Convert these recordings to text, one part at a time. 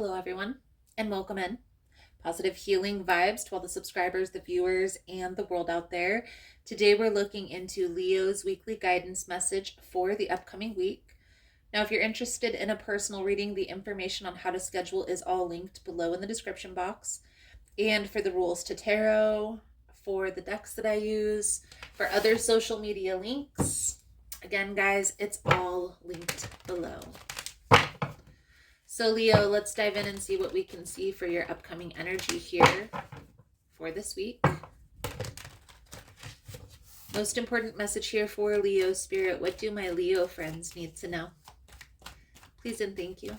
Hello, everyone, and welcome in. Positive healing vibes to all the subscribers, the viewers, and the world out there. Today, we're looking into Leo's weekly guidance message for the upcoming week. Now, if you're interested in a personal reading, the information on how to schedule is all linked below in the description box. And for the rules to tarot, for the decks that I use, for other social media links, again, guys, it's all linked below. So Leo, let's dive in and see what we can see for your upcoming energy here for this week. Most important message here for Leo Spirit. What do my Leo friends need to know? Please and thank you.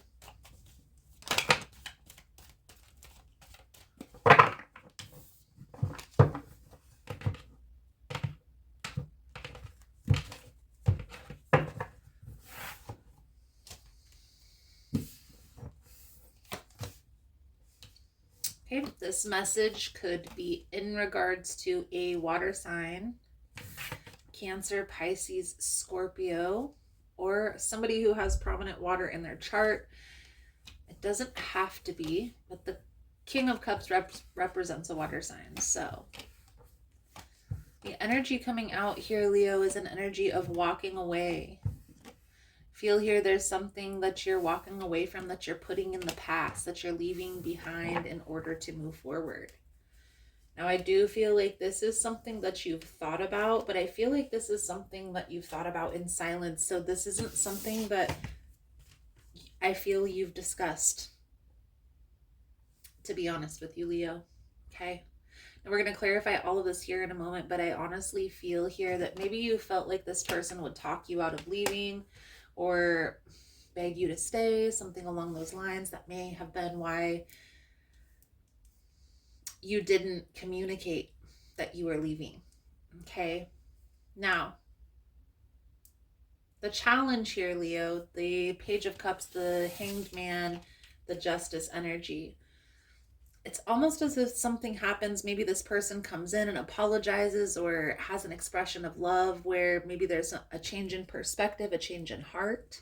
Okay, this message could be in regards to a water sign, Cancer, Pisces, Scorpio, or somebody who has prominent water in their chart. It doesn't have to be, but the King of Cups represents a water sign. So the energy coming out here, Leo, is an energy of walking away. Feel here there's something that you're walking away from, that you're putting in the past, that you're leaving behind in order to move forward. Now, I do feel like this is something that you've thought about, but I feel like this is something that you've thought about in silence. So this isn't something that I feel you've discussed, to be honest with you, Leo. Okay. And we're going to clarify all of this here in a moment, but I honestly feel here that maybe you felt like this person would talk you out of leaving or beg you to stay, something along those lines. That may have been why you didn't communicate that you were leaving. Okay. Now, the challenge here, Leo, the Page of Cups, the Hanged Man, the Justice energy. It's almost as if something happens. Maybe this person comes in and apologizes or has an expression of love where maybe there's a change in perspective, a change in heart.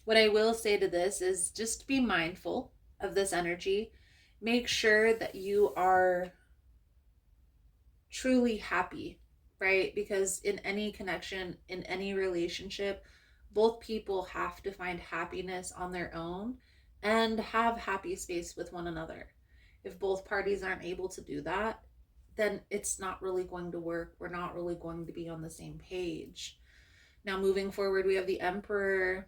What I will say to this is just be mindful of this energy. Make sure that you are truly happy, right? Because in any connection, in any relationship, both people have to find happiness on their own and have happy space with one another. If both parties aren't able to do that, then it's not really going to work. We're not really going to be on the same page. Now, moving forward, we have the Emperor,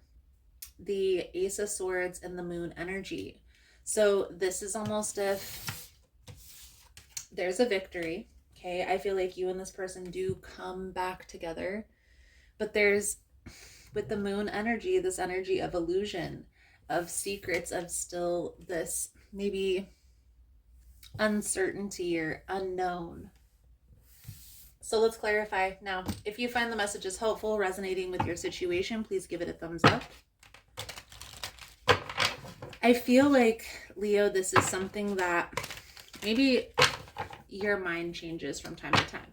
the Ace of Swords, and the Moon energy. So this is almost if there's a victory. Okay, I feel like you and this person do come back together, but there's, with the Moon energy, this energy of illusion, of secrets, of still this maybe uncertainty or unknown. So let's clarify now. If you find the message is helpful, resonating with your situation, please give it a thumbs up. I feel like, Leo, this is something that maybe your mind changes from time to time.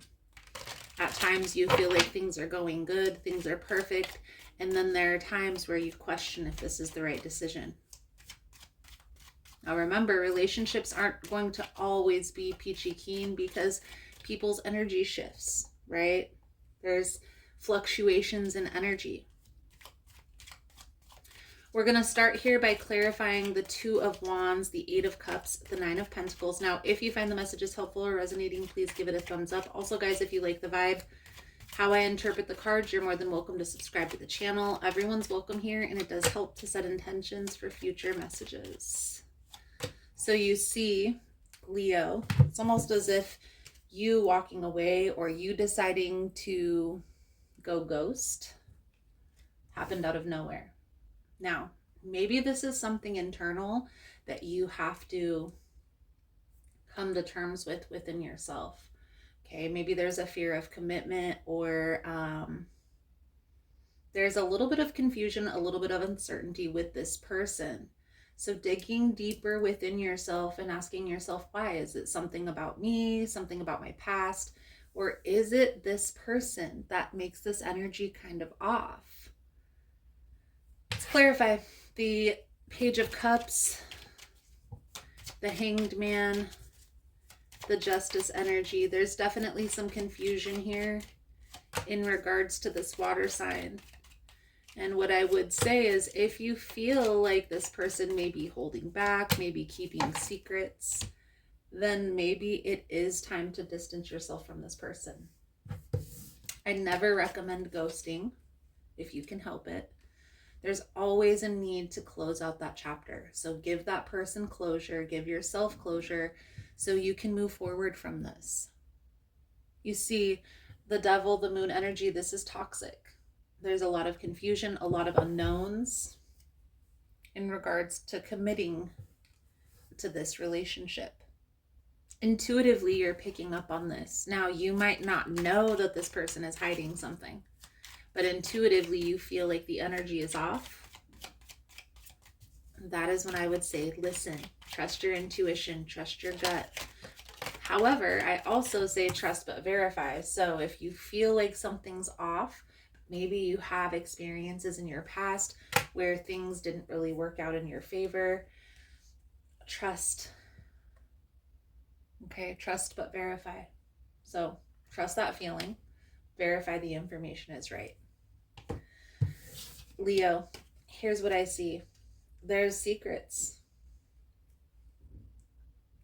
At times you feel like things are going good, things are perfect, and then there are times where you question if this is the right decision. Now remember, relationships aren't going to always be peachy keen because people's energy shifts, right? There's fluctuations in energy. We're going to start here by clarifying the Two of Wands, the Eight of Cups, the Nine of Pentacles. Now, if you find the messages helpful or resonating, please give it a thumbs up. Also, guys, if you like the vibe, how I interpret the cards, you're more than welcome to subscribe to the channel. Everyone's welcome here, and it does help to set intentions for future messages. So you see, Leo, it's almost as if you walking away or you deciding to go ghost happened out of nowhere. Now, maybe this is something internal that you have to come to terms with within yourself. Okay, maybe there's a fear of commitment, or there's a little bit of confusion, a little bit of uncertainty with this person. So digging deeper within yourself and asking yourself, why? Is it something about me, something about my past, or is it this person that makes this energy kind of off? clarify the Page of Cups, the Hanged Man, the Justice energy. There's definitely some confusion here in regards to this water sign. And what I would say is, if you feel like this person may be holding back, maybe keeping secrets, then maybe it is time to distance yourself from this person. I never recommend ghosting if you can help it. There's always a need to close out that chapter. So give that person closure, give yourself closure so you can move forward from this. You see, the Devil, the Moon energy, this is toxic. There's a lot of confusion, a lot of unknowns in regards to committing to this relationship. Intuitively, you're picking up on this. Now, you might not know that this person is hiding something, but intuitively you feel like the energy is off. That is when I would say, listen, trust your intuition, trust your gut. However, I also say trust but verify. So if you feel like something's off, maybe you have experiences in your past where things didn't really work out in your favor, trust. Okay, trust but verify. So trust that feeling, verify the information is right. Leo, here's what I see. There's secrets.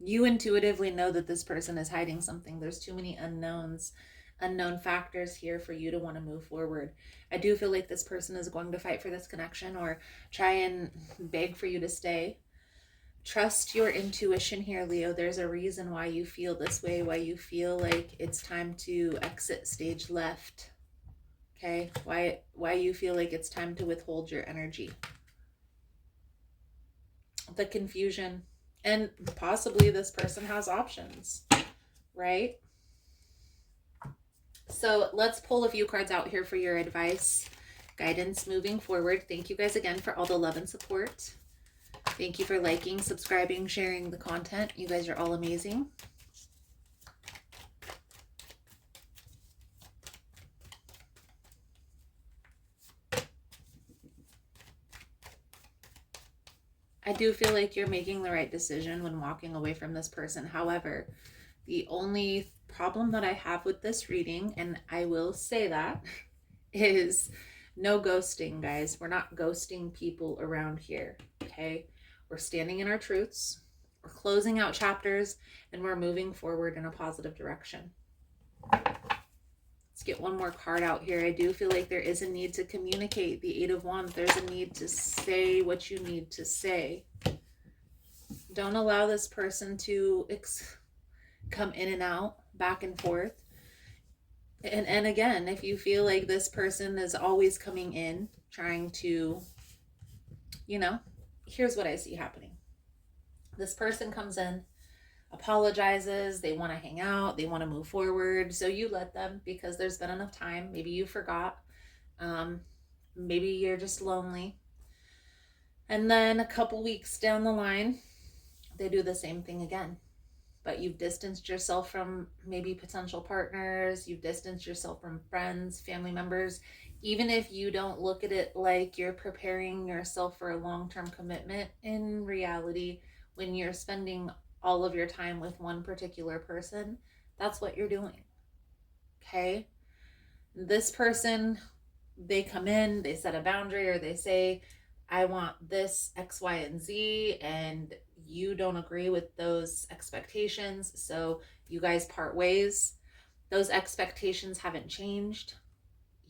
You intuitively know that this person is hiding something. There's too many unknowns, unknown factors here for you to want to move forward. I do feel like this person is going to fight for this connection or try and beg for you to stay. Trust your intuition here, Leo. There's a reason why you feel this way, why you feel like it's time to exit stage left. Okay? Why you feel like it's time to withhold your energy. The confusion. And possibly this person has options, right? So let's pull a few cards out here for your advice, guidance moving forward. Thank you guys again for all the love and support. Thank you for liking, subscribing, sharing the content. You guys are all amazing. I do feel like you're making the right decision when walking away from this person. However, the only problem that I have with this reading, and I will say that, is no ghosting, guys. We're not ghosting people around here, okay? We're standing in our truths, we're closing out chapters, and we're moving forward in a positive direction. Let's get one more card out here. I do feel like there is a need to communicate. The Eight of Wands, there's a need to say what you need to say. Don't allow this person to come in and out, back and forth. And again, if you feel like this person is always coming in, trying to, here's what I see happening. This person comes in, apologizes, they want to hang out, they want to move forward. So you let them because there's been enough time. Maybe you forgot. Maybe you're just lonely. And then a couple weeks down the line, they do the same thing again. But you've distanced yourself from maybe potential partners, you've distanced yourself from friends, family members. Even if you don't look at it like you're preparing yourself for a long-term commitment, in reality, when you're spending all of your time with one particular person, that's what you're doing. Okay? This person, they come in, they set a boundary, or they say, I want this X, Y, and Z, and you don't agree with those expectations, so you guys part ways. Those expectations haven't changed.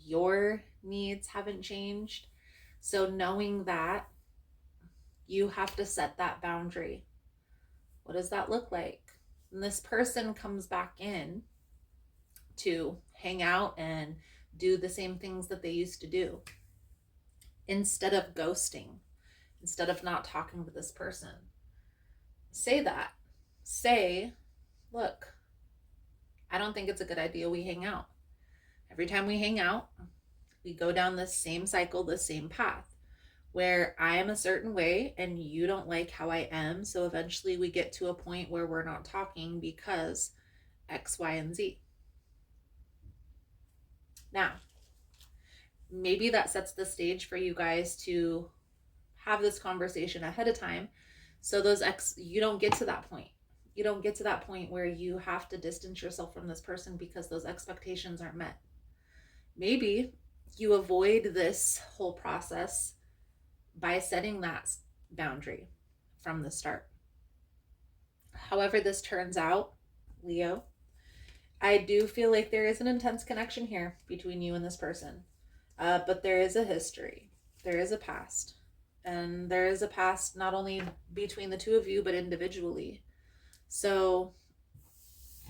Your needs haven't changed. So knowing that, you have to set that boundary. What does that look like? And this person comes back in to hang out and do the same things that they used to do. Instead of ghosting, instead of not talking to this person, say that. Say, look, I don't think it's a good idea we hang out. Every time we hang out, we go down this same cycle, the same path, where I am a certain way and you don't like how I am. So eventually we get to a point where we're not talking because X, Y, and Z. Now, maybe that sets the stage for you guys to have this conversation ahead of time. So you don't get to that point. You don't get to that point where you have to distance yourself from this person because those expectations aren't met. Maybe you avoid this whole process by setting that boundary from the start. However this turns out, Leo, I do feel like there is an intense connection here between you and this person. But there is a history. There is a past. And there is a past not only between the two of you, but individually. So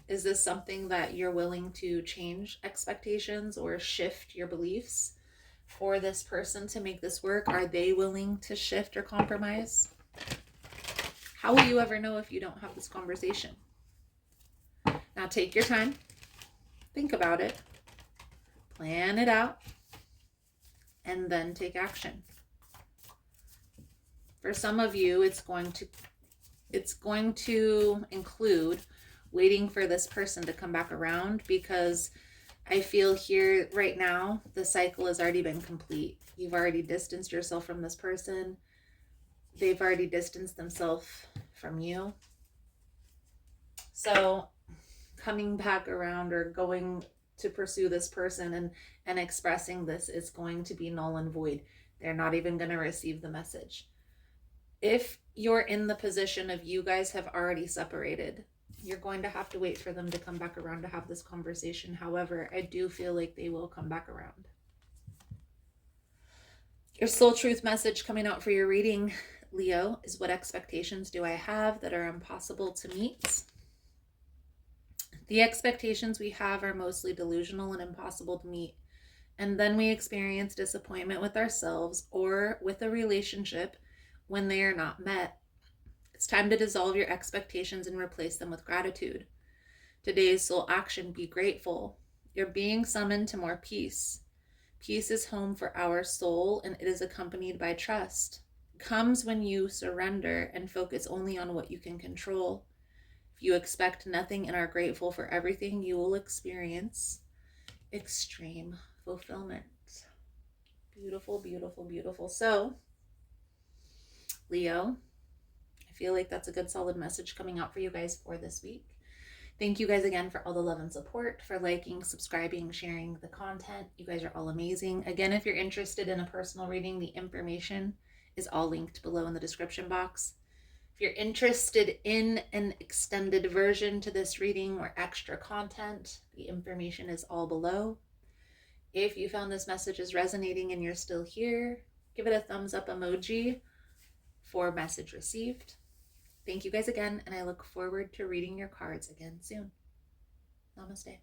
is this something that you're willing to change expectations or shift your beliefs for this person to make this work? Are they willing to shift or compromise? How will you ever know if you don't have this conversation? Now take your time, think about it, plan it out, and then take action. For some of you, it's going to include waiting for this person to come back around, because I feel here right now the cycle has already been complete. You've already distanced yourself from this person. They've already distanced themselves from you. So coming back around or going to pursue this person and expressing this is going to be null and void. They're not even going to receive the message. If you're in the position of you guys have already separated, you're going to have to wait for them to come back around to have this conversation. However, I do feel like they will come back around. Your soul truth message coming out for your reading, Leo, is: what expectations do I have that are impossible to meet? The expectations we have are mostly delusional and impossible to meet. And then we experience disappointment with ourselves or with a relationship when they are not met. It's time to dissolve your expectations and replace them with gratitude. Today's soul action: be grateful. You're being summoned to more peace. Peace is home for our soul, and it is accompanied by trust. It comes when you surrender and focus only on what you can control. If you expect nothing and are grateful for everything, you will experience extreme fulfillment. Beautiful, beautiful, beautiful. So, Leo, I feel like that's a good solid message coming out for you guys for this week. Thank you guys again for all the love and support, for liking, subscribing, sharing the content. You guys are all amazing. Again, if you're interested in a personal reading, the information is all linked below in the description box. If you're interested in an extended version to this reading or extra content, the information is all below. If you found this message is resonating and you're still here, give it a thumbs up emoji for message received. Thank you guys again, and I look forward to reading your cards again soon. Namaste.